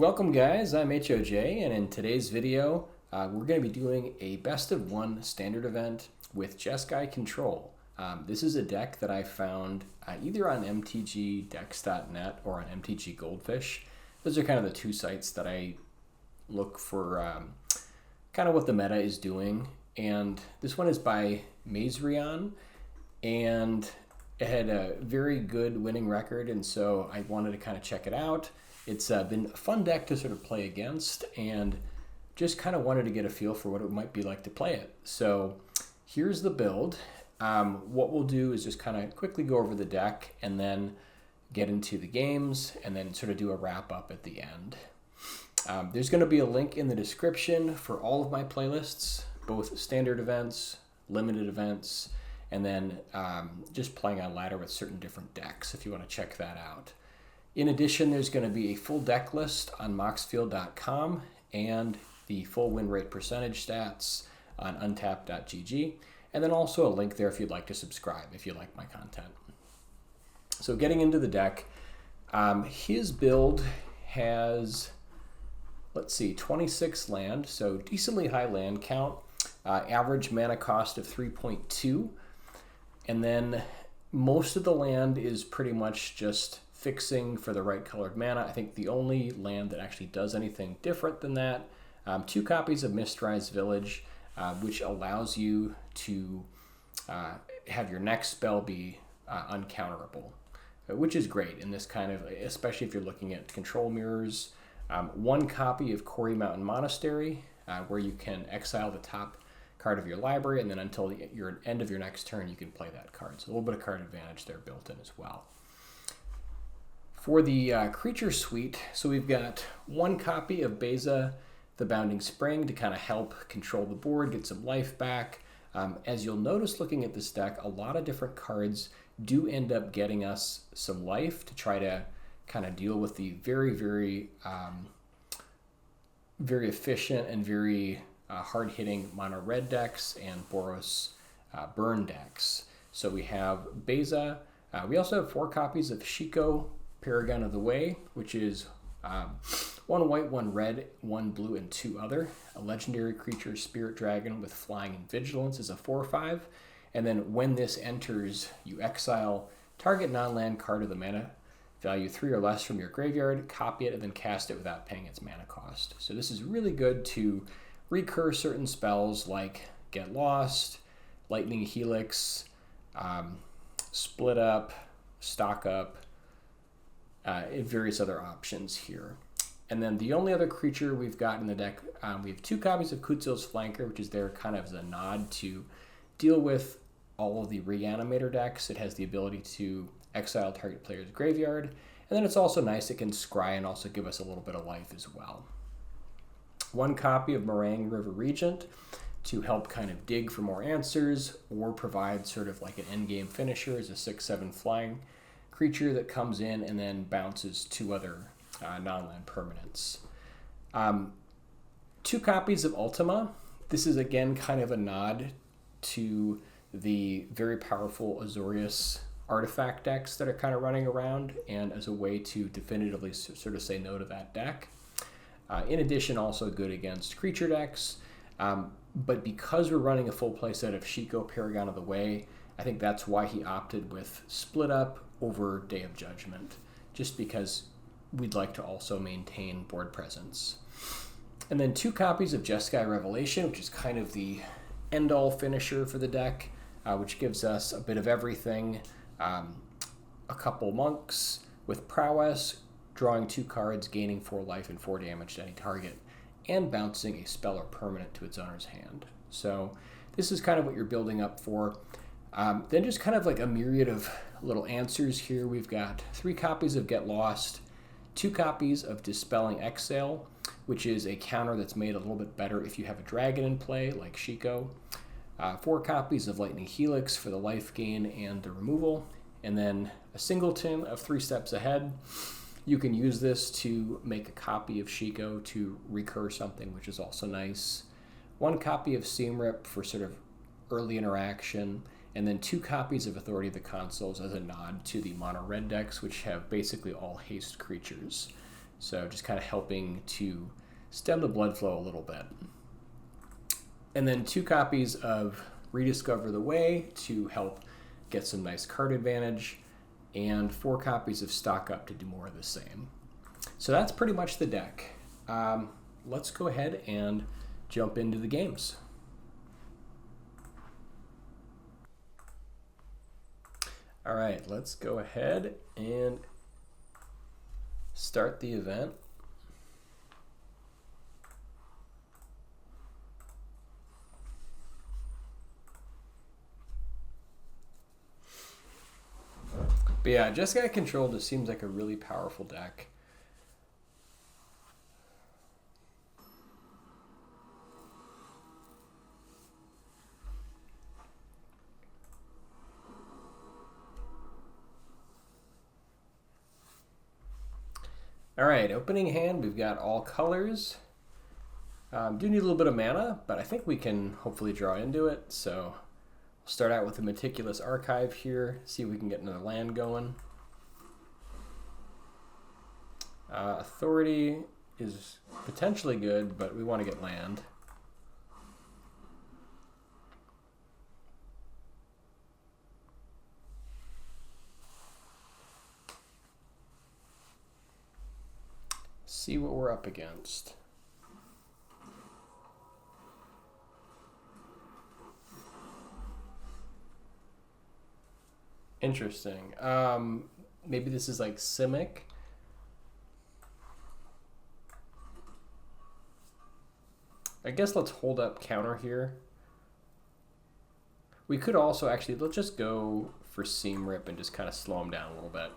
Welcome guys, I'm HOJ, and in today's video we're going to be doing a best of one standard event with Jeskai Control. This is a deck that I found either on mtgdex.net or on MTG Goldfish. Those are kind of the two sites that I look for kind of what the meta is doing, and this one is by Mazereon, and it had a very good winning record, and so I wanted to kind of check it out. It's been a fun deck to sort of play against, and just kind of wanted to get a feel for what it might be like to play it. So here's the build. What we'll do is just kind of quickly go over the deck and then get into the games and then sort of do a wrap up at the end. There's going to be a link in the description for all of my playlists, both standard events, limited events, and then just playing on ladder with certain different decks if you want to check that out. In addition, there's going to be a full deck list on moxfield.com and the full win rate percentage stats on untap.gg, and then also a link there if you'd like to subscribe if you like my content. So getting into the deck, his build has, 26 land, so decently high land count, average mana cost of 3.2, and then most of the land is pretty much just fixing for the right colored mana. I think the only land that actually does anything different than that, 2 copies of Mistrise Village, which allows you to have your next spell be uncounterable, which is great in this kind of, especially if you're looking at control mirrors. 1 copy of Cori Monastery, where you can exile the top card of your library, and then until your end of your next turn, you can play that card. So a little bit of card advantage there built in as well. For the creature suite, so we've got 1 copy of Beza, the Bounding Spring, to kind of help control the board, get some life back. As you'll notice looking at this deck, a lot of different cards do end up getting us some life to try to kind of deal with the very, very, very efficient and very hard-hitting mono red decks and Boros burn decks. So we have Beza. We also have 4 copies of Shiko, Paragon of the Way, which is 1 white, 1 red, 1 blue, and 2 other. A legendary creature, Spirit Dragon with Flying and Vigilance, is a 4/5. And then when this enters, you exile target non-land card of the mana value 3 or less from your graveyard, copy it, and then cast it without paying its mana cost. So this is really good to recur certain spells like Get Lost, Lightning Helix, Split Up, Stock Up, and various other options here. And then the only other creature we've got in the deck, we have 2 copies of Kutzil's Flanker, which is there kind of as a nod to deal with all of the Reanimator decks. It has the ability to exile target player's graveyard, and then it's also nice, it can scry and also give us a little bit of life as well. 1 copy of Marang River Regent to help kind of dig for more answers or provide sort of like an endgame finisher as a 6/7 flying creature that comes in and then bounces 2 other non-land permanents. 2 copies of Ultima. This is again kind of a nod to the very powerful Azorius artifact decks that are kind of running around, and as a way to definitively sort of say no to that deck. In addition, also good against creature decks, but because we're running a full play set of Shiko, Paragon of the Way, I think that's why he opted with Split Up over Day of Judgment, just because we'd like to also maintain board presence. And then 2 copies of Jeskai Revelation, which is kind of the end-all finisher for the deck, which gives us a bit of everything. A couple monks with prowess, drawing 2 cards, gaining 4 life and 4 damage to any target, and bouncing a spell or permanent to its owner's hand. So this is kind of what you're building up for. Then just kind of like a myriad of little answers here. We've got 3 copies of Get Lost, 2 copies of Dispelling Exhale, which is a counter that's made a little bit better if you have a dragon in play, like Shiko. 4 copies of Lightning Helix for the life gain and the removal. And then a singleton of 3 Steps Ahead. You can use this to make a copy of Shiko to recur something, which is also nice. 1 copy of Seamrip for sort of early interaction. And then 2 copies of Authority of the Consuls as a nod to the mono red decks, which have basically all haste creatures. So just kind of helping to stem the blood flow a little bit. And then 2 copies of Rediscover the Way to help get some nice card advantage, and 4 copies of Stock Up to do more of the same. So that's pretty much the deck. Let's go ahead and jump into the games. All right, let's go ahead and start the event. But yeah, Jeskai Control just seems like a really powerful deck. All right, opening hand, we've got all colors. Do need a little bit of mana, but I think we can hopefully draw into it. So we'll start out with the Meticulous Archive here, see if we can get another land going. Authority is potentially good, but we want to get land. See what we're up against. Interesting. Maybe this is like Simic. I guess let's hold up counter here. We could also actually, let's just go for Seam Rip and just kind of slow him down a little bit.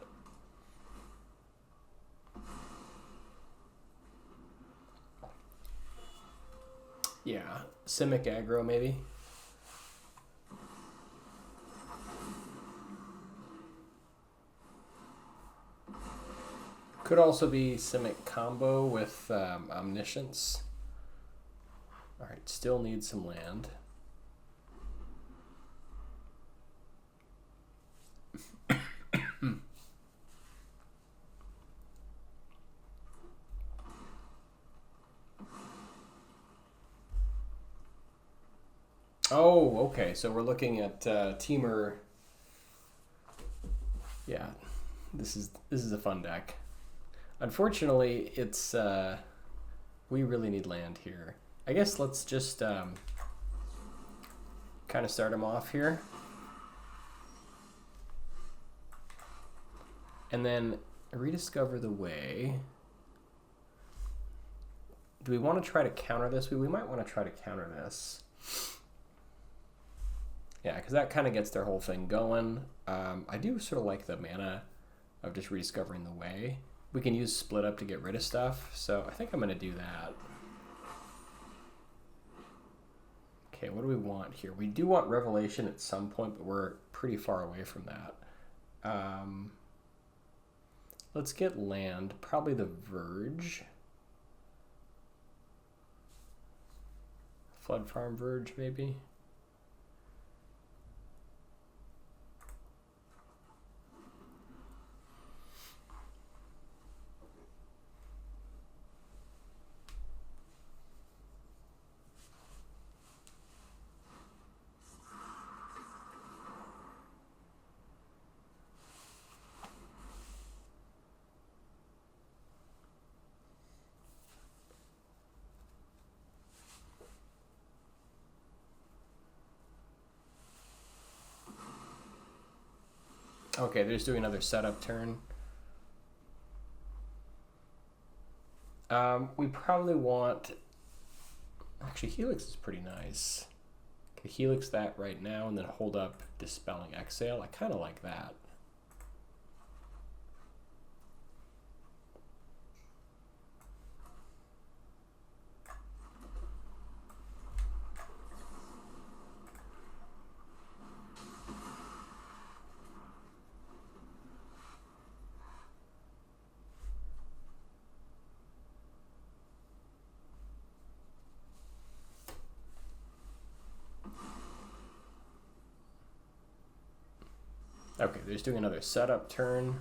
Yeah, Simic aggro maybe. Could also be Simic combo with Omniscience. All right, still need some land. Oh, okay. So we're looking at Teamer. Yeah, this is a fun deck. Unfortunately, it's we really need land here. I guess let's just kind of start him off here, and then Rediscover the Way. Do we want to try to counter this? We might want to try to counter this. Yeah, because that kind of gets their whole thing going. I do sort of like the mana of just Rediscovering the Way. We can use Split Up to get rid of stuff, so I think I'm going to do that. Okay, what do we want here? We do want Revelation at some point, but we're pretty far away from that. Let's get land, probably the Verge. Floodfarm Verge, maybe? Okay, they're just doing another setup turn. We probably want... Actually, Helix is pretty nice. Okay, Helix that right now and then hold up Dispelling Exhale. I kind of like that. Okay, they're just doing another setup turn.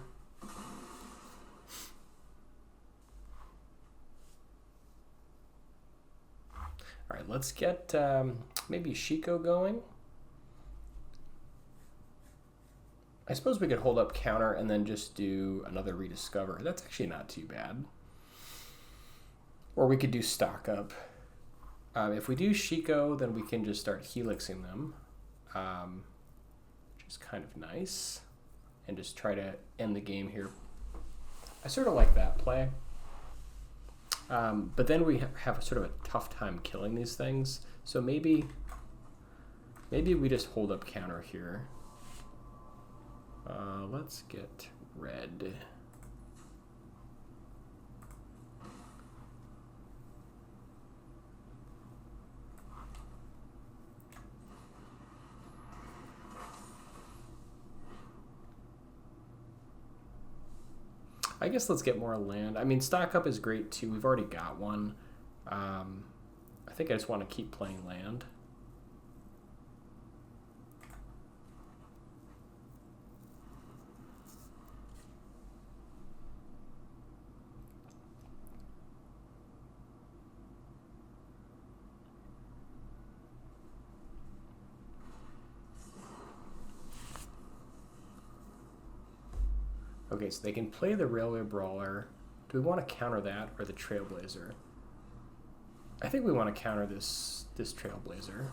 let's get maybe Shiko going. I suppose we could hold up counter and then just do another Rediscover. That's actually not too bad. Or we could do stock up. If we do Shiko, then we can just start helixing them, which is kind of nice, and just try to end the game here. I sort of like that play. But then we have sort of a tough time killing these things. So maybe we just hold up counter here. Let's get red. I guess let's get more land. I mean, stock up is great too. We've already got one. I think I just want to keep playing land. Okay, so they can play the Railway Brawler. Do we want to counter that or the Trailblazer? I think we want to counter this Trailblazer.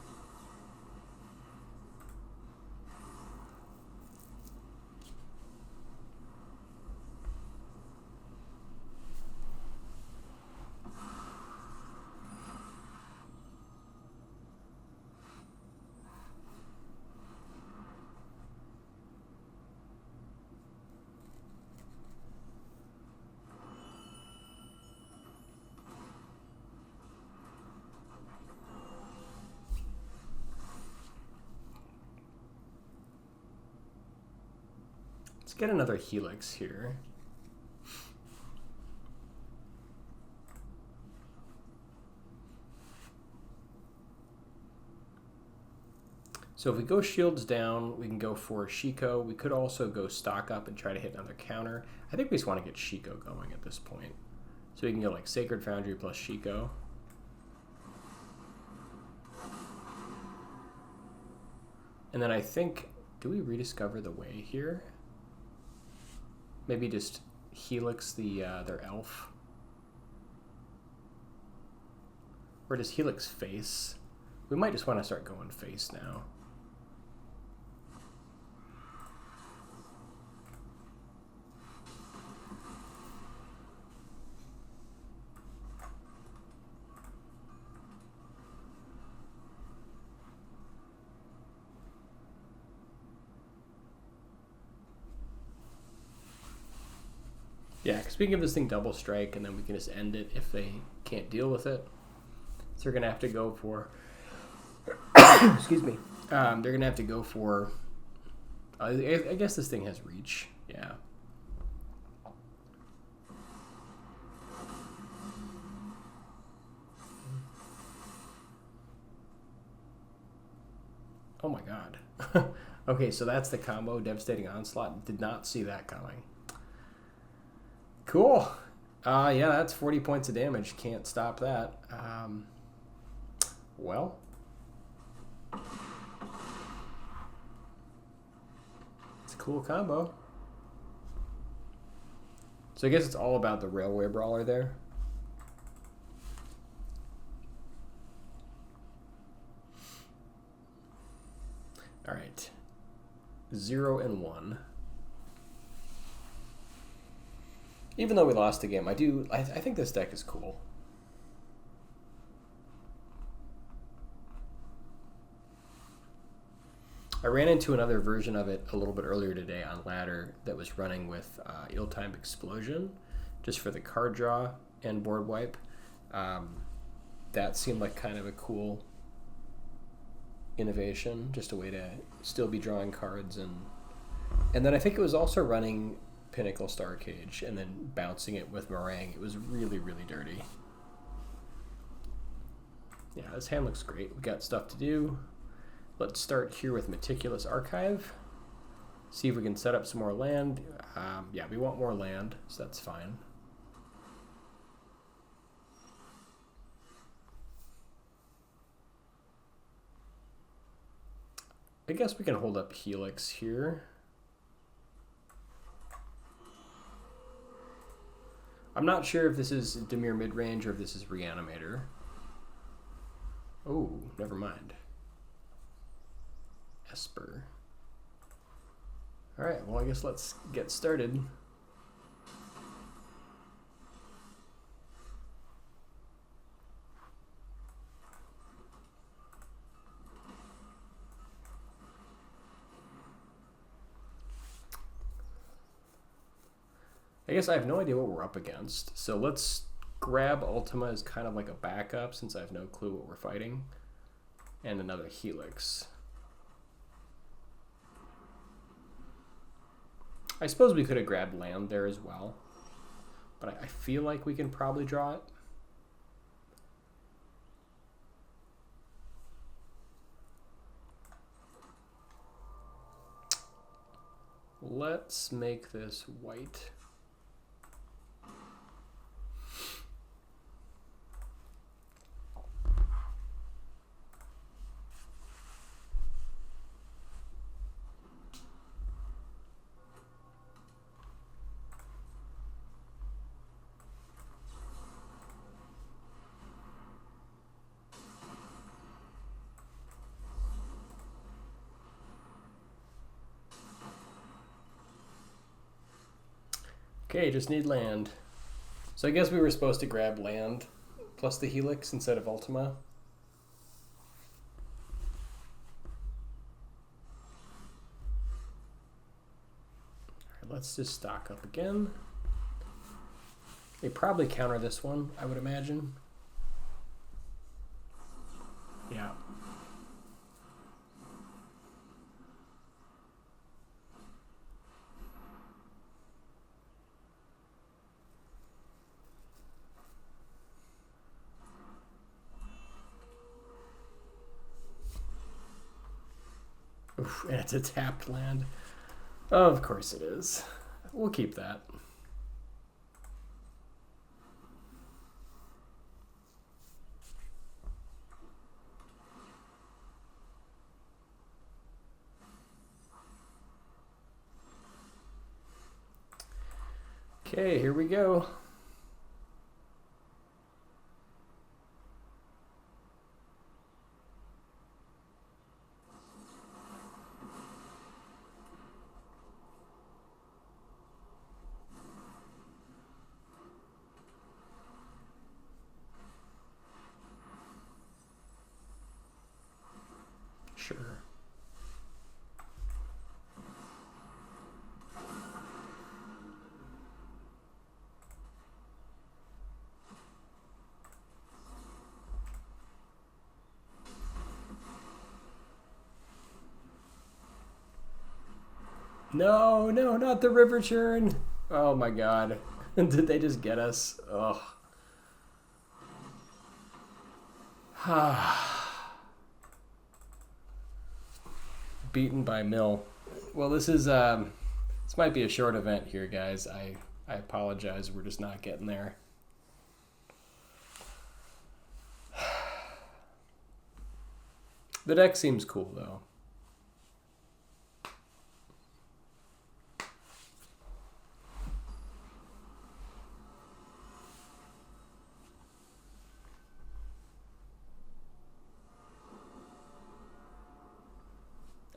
Let's get another Helix here. So if we go shields down, we can go for Shiko. We could also go stock up and try to hit another counter. I think we just want to get Shiko going at this point. So we can go like Sacred Foundry plus Shiko. And then I think, do we rediscover the way here? Maybe just Helix their elf. Or does Helix face? We might just want to start going face now. Yeah, because we can give this thing double strike, and then we can just end it if they can't deal with it. So they're going to have to go for... excuse me. They're going to have to go for... I guess this thing has reach. Yeah. Oh my god. Okay, so that's the combo. Devastating Onslaught. Did not see that coming. Cool. Yeah, that's 40 points of damage. Can't stop that. Well. It's a cool combo. So I guess it's all about the Railway Brawler there. All right. 0 and 1. Even though we lost the game, I think this deck is cool. I ran into another version of it a little bit earlier today on ladder that was running with Ill-Timed Explosion, just for the card draw and board wipe. That seemed like kind of a cool innovation, just a way to still be drawing cards. And then I think it was also running Pinnacle Star Cage and then bouncing it with Marang. It was really, really dirty. Yeah, this hand looks great. We got stuff to do. Let's start here with Meticulous Archive. See if we can set up some more land. Yeah, we want more land, so that's fine. I guess we can hold up Helix here. I'm not sure if this is Dimir midrange or if this is Reanimator. Oh, never mind. Esper. Alright, well I guess let's get started. I guess I have no idea what we're up against, so let's grab Ultima as kind of like a backup since I have no clue what we're fighting, and another Helix. I suppose we could have grabbed land there as well, but I feel like we can probably draw it. Let's make this white. Okay, just need land. So I guess we were supposed to grab land plus the Helix instead of Ultima. All right, let's just stock up again. They probably counter this one, I would imagine. Yeah. Oof, and it's a tapped land. Of course it is. We'll keep that. Okay, here we go. Sure. No, no, not the river churn. Oh my god. Did they just get us? Ugh. Beaten by Mill. Well, this is this might be a short event here, guys. I apologize. We're just not getting there. The deck seems cool though.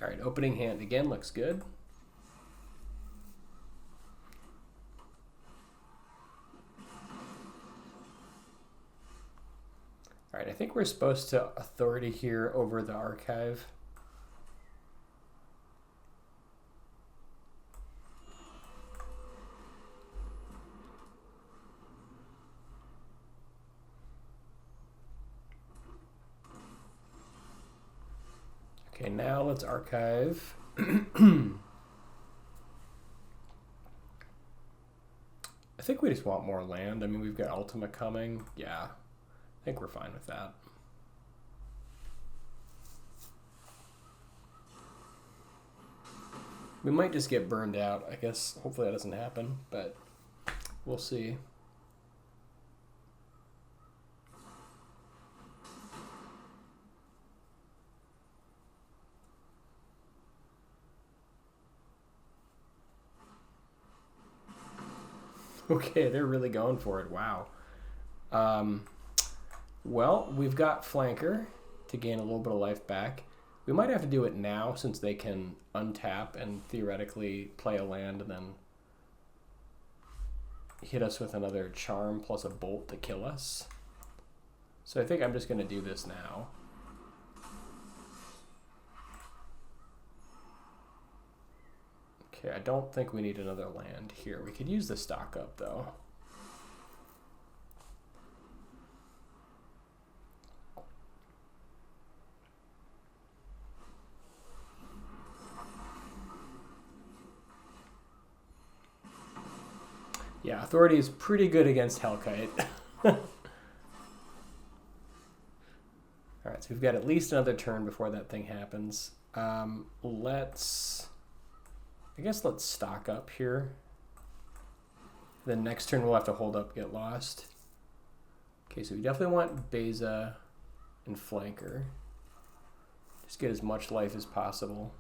All right, opening hand again looks good. All right, I think we're supposed to authority here over the archive. Okay, now let's archive. I think we just want more land. I mean, we've got Ultima coming. Yeah, I think we're fine with that. We might just get burned out. I guess hopefully that doesn't happen, but we'll see. Okay, they're really going for it. Wow. Well, we've got Flanker to gain a little bit of life back. We might have to do it now since they can untap and theoretically play a land and then hit us with another charm plus a bolt to kill us. So I think I'm just going to do this now. Okay, I don't think we need another land here. We could use the stock up though. Yeah, Authority is pretty good against Hellkite. Alright, so we've got at least another turn before that thing happens. Let's stock up here. Then next turn we'll have to hold up, get lost. Okay, so we definitely want Beza and Flanker. Just get as much life as possible.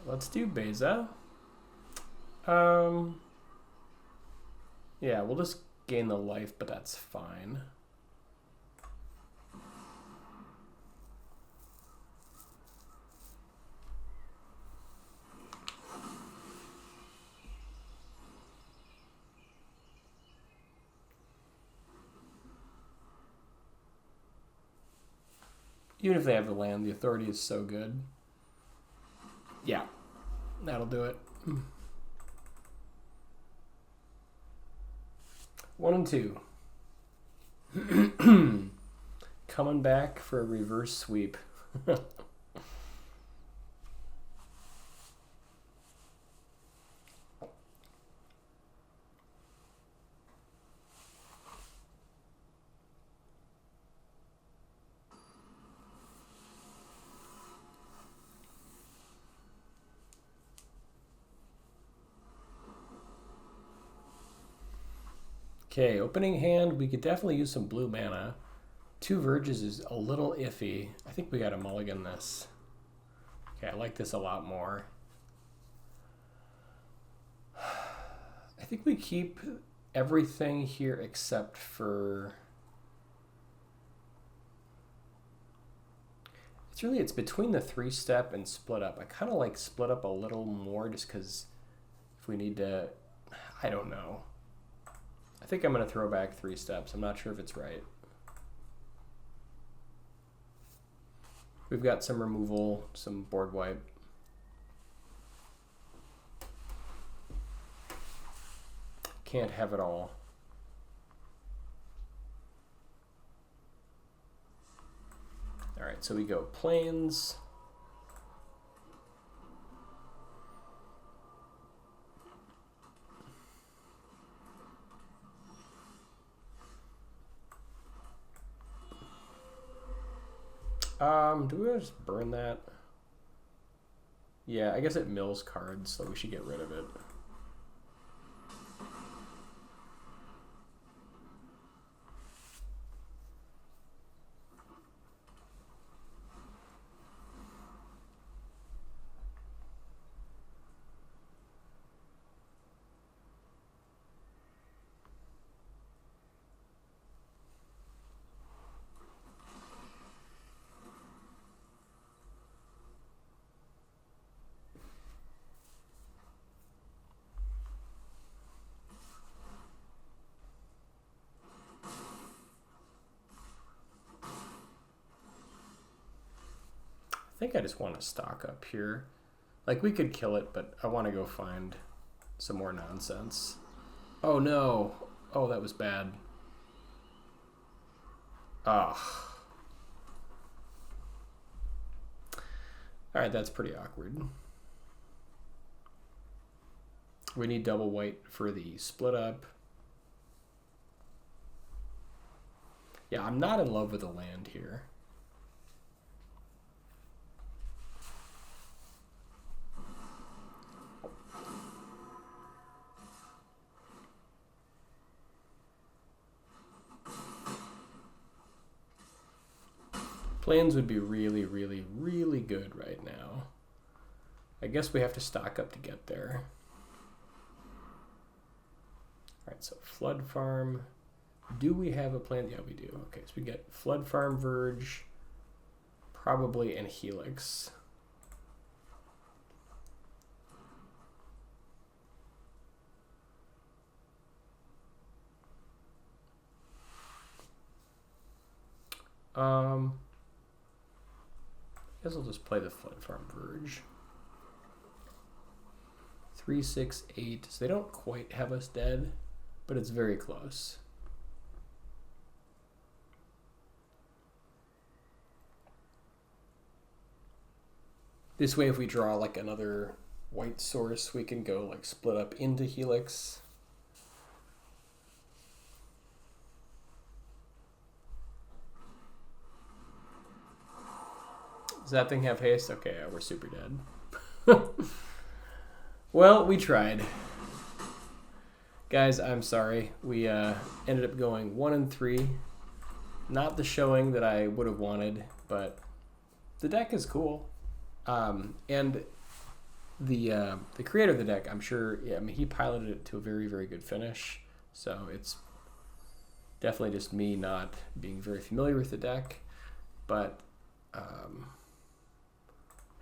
Let's do Beza. Yeah, we'll just gain the life, but that's fine. Even if they have the land, the Authority is so good. Yeah, that'll do it. 1 and 2. Coming back for a reverse sweep. Okay, opening hand, we could definitely use some blue mana. 2 Verges is a little iffy. I think we gotta mulligan this. Okay, I like this a lot more. I think we keep everything here except for... It's between the 3-step and split up. I kind of like split up a little more just because if we need to... I don't know. I think I'm going to throw back 3 steps. I'm not sure if it's right. We've got some removal, some board wipe. Can't have it all. All right, so we go plains. Do we just burn that? Yeah, I guess it mills cards, so we should get rid of it. I think I just want to stock up here. Like, we could kill it, but I want to go find some more nonsense. Oh no. Oh, that was bad. Ugh. Alright, that's pretty awkward. We need double white for the split up. Yeah, I'm not in love with the land here. Plains would be really, really, really good right now. I guess we have to stock up to get there. Alright, so Flood Farm. Do we have a plan? Yeah, we do. Okay, so we get Floodfarm Verge, probably, and Helix. I guess I'll just play the Floodfarm Verge. 3, 6, 8. So they don't quite have us dead, but it's very close. This way, if we draw like another white source, we can go like split up into Helix. Does that thing have haste? Okay, yeah, we're super dead. Well, we tried. Guys, I'm sorry. We ended up going 1-3. Not the showing that I would have wanted, but the deck is cool. And the creator of the deck, I'm sure, yeah, I mean, he piloted it to a very, very good finish. So it's definitely just me not being very familiar with the deck. But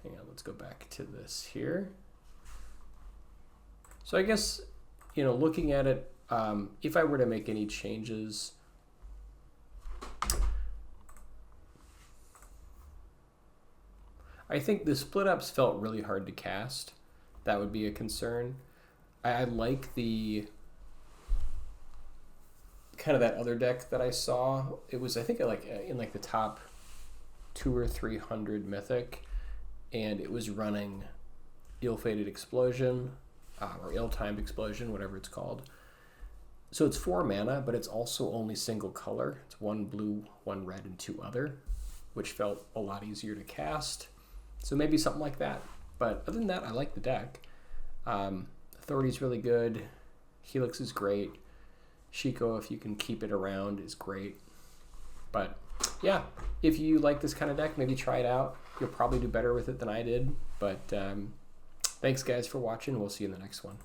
hang on, let's go back to this here. So I guess, you know, looking at it, if I were to make any changes, I think the split ups felt really hard to cast. That would be a concern. I like the kind of that other deck that I saw. It was, I think, like in like the top 200 or 300 Mythic, and it was running Ill-Fated Explosion, or Ill-Timed Explosion, whatever it's called. So it's 4 mana, but it's also only single color. It's 1 blue, 1 red, and 2 other, which felt a lot easier to cast. So maybe something like that. But other than that, I like the deck. Authority's really good. Helix is great. Shiko, if you can keep it around, is great. But yeah, if you like this kind of deck, maybe try it out. You'll probably do better with it than I did. But thanks, guys, for watching. We'll see you in the next one.